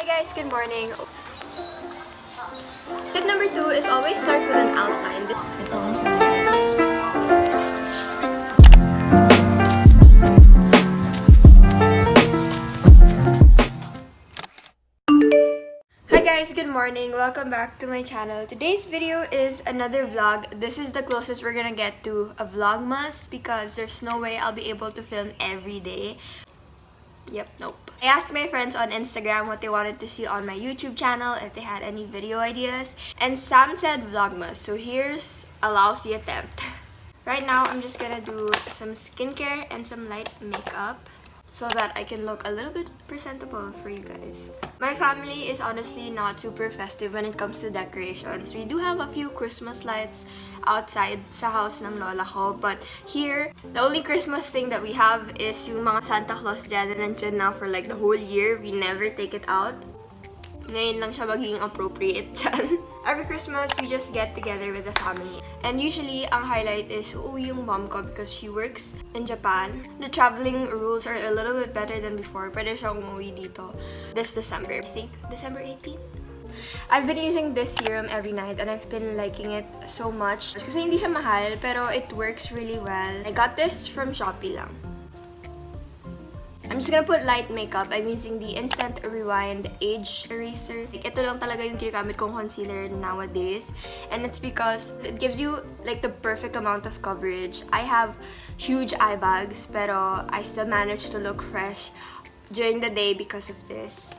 guys, good morning. Tip number 2 is always start with an outline. Hi guys, good morning. Welcome back to my channel. Today's video is another vlog. This is the closest we're gonna get to a vlogmas because there's no way I'll be able to film every day. Yep, nope. I asked my friends on Instagram what they wanted to see on my YouTube channel, if they had any video ideas, and Sam said vlogmas, so here's a lousy attempt. Right now, I'm just gonna do some skincare and some light makeup so that I can look a little bit presentable for you guys. My family is honestly not super festive when it comes to decorations. We do have a few Christmas lights outside sa house ng lola ko, but here, the only Christmas thing that we have is yung mga Santa Claus dyan na nandyan na for like the whole year. We never take it out. Ngayon lang siya magiging appropriate dyan. Every Christmas, we just get together with the family. And usually, ang highlight is uuwi yung mom ko because she works in Japan. The traveling rules are a little bit better than before. Pwede siyang umuwi dito this December. I think December 18th. I've been using this serum every night and I've been liking it so much. Kasi hindi siya mahal, pero it works really well. I got this from Shopee lang. I'm just gonna put light makeup. I'm using the Instant Rewind Age Eraser. Like, ito lang talaga yung ginagamit kong concealer nowadays. And it's because it gives you like the perfect amount of coverage. I have huge eye bags, pero I still manage to look fresh during the day because of this.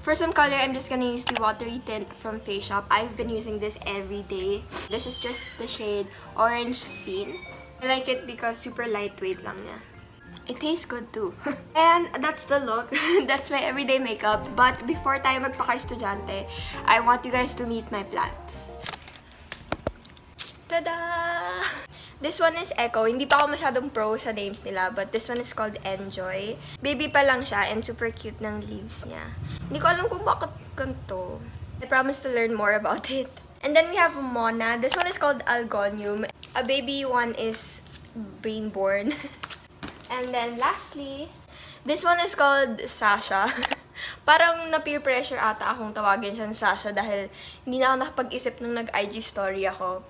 For some color, I'm just gonna use the watery tint from Face Shop. I've been using this every day. This is just the shade Orange Scene. I like it because super lightweight lang niya. It tastes good too. And that's the look. That's my everyday makeup. But before tayo magpaka-estudyante, I want you guys to meet my plants. Tada! This one is Echo. Hindi pa ako masyadong pro sa names nila, but this one is called Enjoy. Baby pa lang siya and super cute ng leaves niya. Hindi ko alam kung bakit ganito. I promise to learn more about it. And then we have Mona. This one is called Algonium. A baby one is being born. And then lastly, this one is called Sasha. Parang na-peer pressure ata akong tawagin siyang Sasha dahil hindi na ako nakapag-isip nung nag-IG story ako.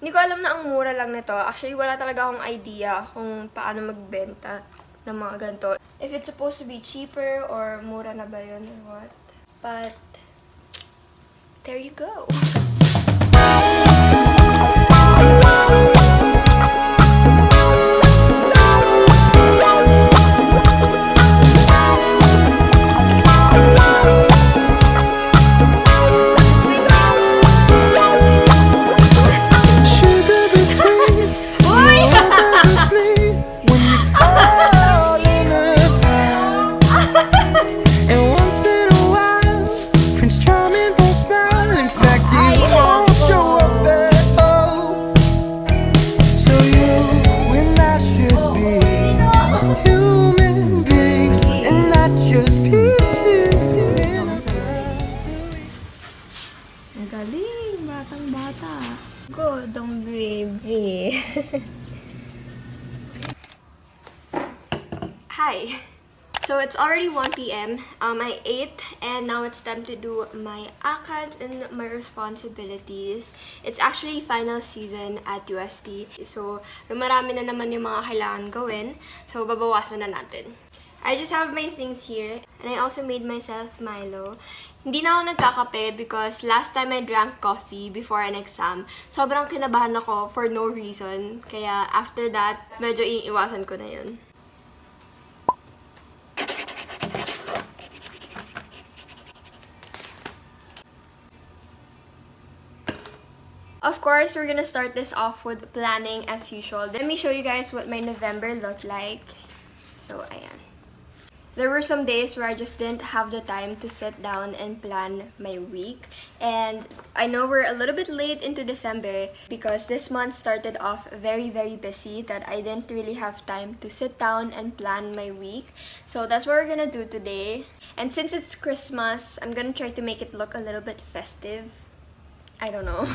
Hindi ko alam na ang mura lang nito. Actually, wala talaga akong idea kung paano magbenta ng mga ganito. If it's supposed to be cheaper or mura na ba yun or what. But, there you go. Galing! Batang-bata. Godong baby. Hi! So it's already 1 p.m. I ate and now it's time to do my ACADS and my responsibilities. It's actually final season at UST. So marami na naman yung mga kailangan gawin. So babawasan na natin. I just have my things here and I also made myself Milo. Hindi na ako nagkakape because last time I drank coffee before an exam, sobrang kinabahan ako for no reason. Kaya after that, medyo iniiwasan ko na yun. Of course, we're gonna start this off with planning as usual. Let me show you guys what my November looked like. So, ayan. There were some days where I just didn't have the time to sit down and plan my week. And I know we're a little bit late into December because this month started off very, very busy that I didn't really have time to sit down and plan my week. So that's what we're gonna do today. And since it's Christmas, I'm gonna try to make it look a little bit festive. I don't know.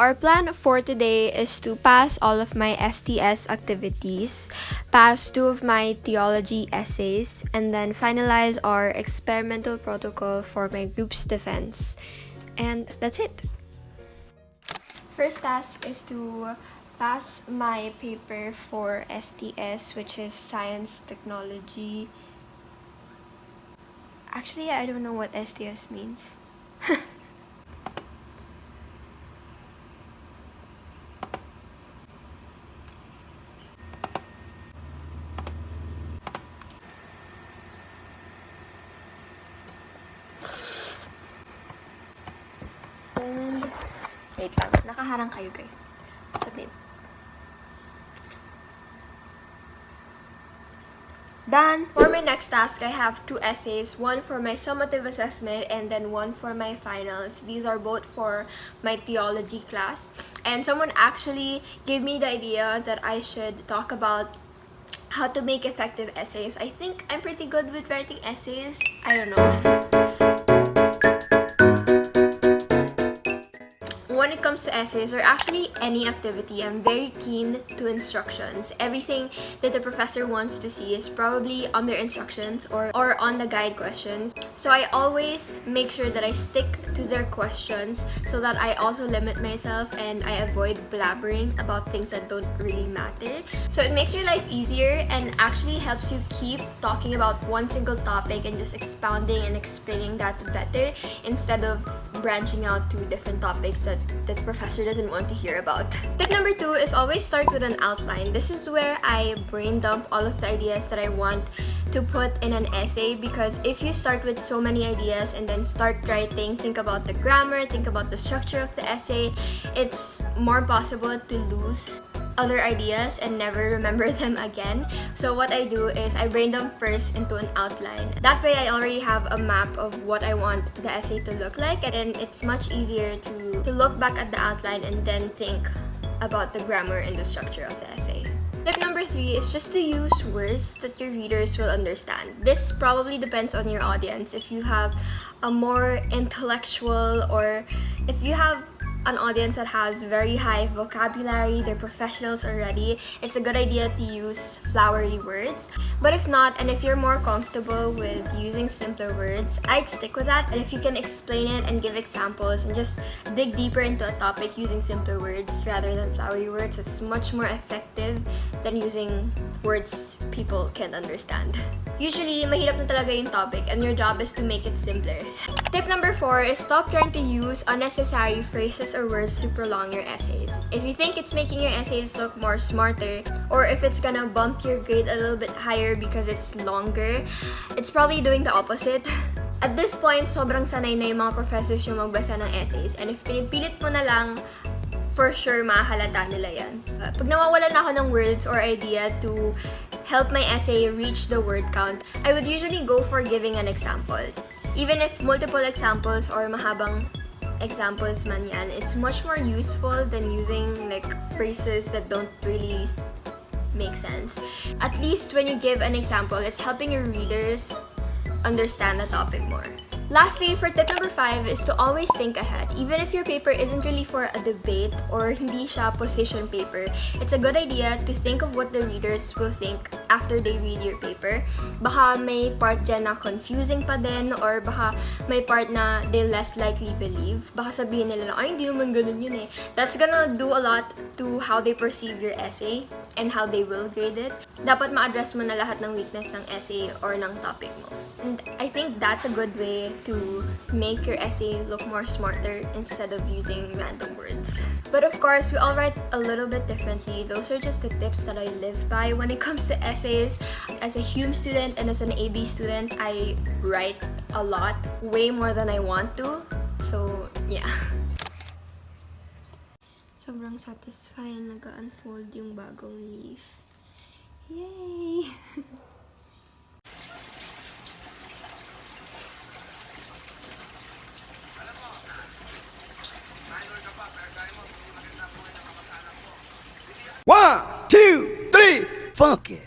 our plan for today is to pass all of my STS activities, pass 2 of my theology essays, and then finalize our experimental protocol for my group's defense. And that's it. First task is to pass my paper for STS, which is Science Technology. Actually, I don't know what STS means. And wait lang, nakaharang kayo guys. Submit. Done! For my next task, I have 2 essays, one for my summative assessment and then one for my finals. These are both for my theology class. And someone actually gave me the idea that I should talk about how to make effective essays. I think I'm pretty good with writing essays. I don't know. When it comes to essays, or actually any activity, I'm very keen to instructions. Everything that the professor wants to see is probably on their instructions or on the guide questions. So I always make sure that I stick to their questions so that I also limit myself and I avoid blabbering about things that don't really matter. So it makes your life easier and actually helps you keep talking about one single topic and just expounding and explaining that better instead of branching out to different topics that the professor doesn't want to hear about. Tip number 2 is always start with an outline. This is where I brain dump all of the ideas that I want to put in an essay, because if you start with so many ideas and then start writing, think about the grammar, think about the structure of the essay, it's more possible to lose other ideas and never remember them again. So what I do is I brain dump first into an outline. That way I already have a map of what I want the essay to look like, and it's much easier to look back at the outline and then think about the grammar and the structure of the essay. Tip number 3 is just to use words that your readers will understand. This probably depends on your audience. If you have a more intellectual, or if you have an audience that has very high vocabulary, they're professionals already, it's a good idea to use flowery words. But if not, and if you're more comfortable with using simpler words, I'd stick with that. And if you can explain it and give examples and just dig deeper into a topic using simpler words rather than flowery words, it's much more effective than using words people can understand. Usually, mahirap na talaga yung topic and your job is to make it simpler. Tip number 4 is stop trying to use unnecessary phrases or words to prolong your essays. If you think it's making your essays look more smarter, or if it's gonna bump your grade a little bit higher because it's longer, it's probably doing the opposite. At this point, sobrang sanay na yung mga professors yung magbasa ng essays, and if pinipilit mo na lang, for sure mahalata nila yan. Pag nawawalan ako ng words or idea to help my essay reach the word count, I would usually go for giving an example. Even if multiple examples or mahabang examples man yan, it's much more useful than using like phrases that don't really make sense. At least when you give an example, it's helping your readers understand the topic more. Lastly, for tip number 5 is to always think ahead. Even if your paper isn't really for a debate or hindi siya position paper, it's a good idea to think of what the readers will think after they read your paper. Baka may part dyan na confusing pa din, or baka may part na they less likely believe. Baka sabihin nila na, ay, hindi naman ganun yun eh. That's gonna do a lot to how they perceive your essay and how they will grade it. Dapat ma-address mo na lahat ng weakness ng essay or ng topic mo. And I think that's a good way to make your essay look more smarter instead of using random words. But of course, we all write a little bit differently. Those are just the tips that I live by when it comes to essays. As a Hume student and as an AB student, I write a lot, way more than I want to. So, yeah. Sobrang satisfying nag-unfold yung bagong leaf. Yay! One, two, three, funky.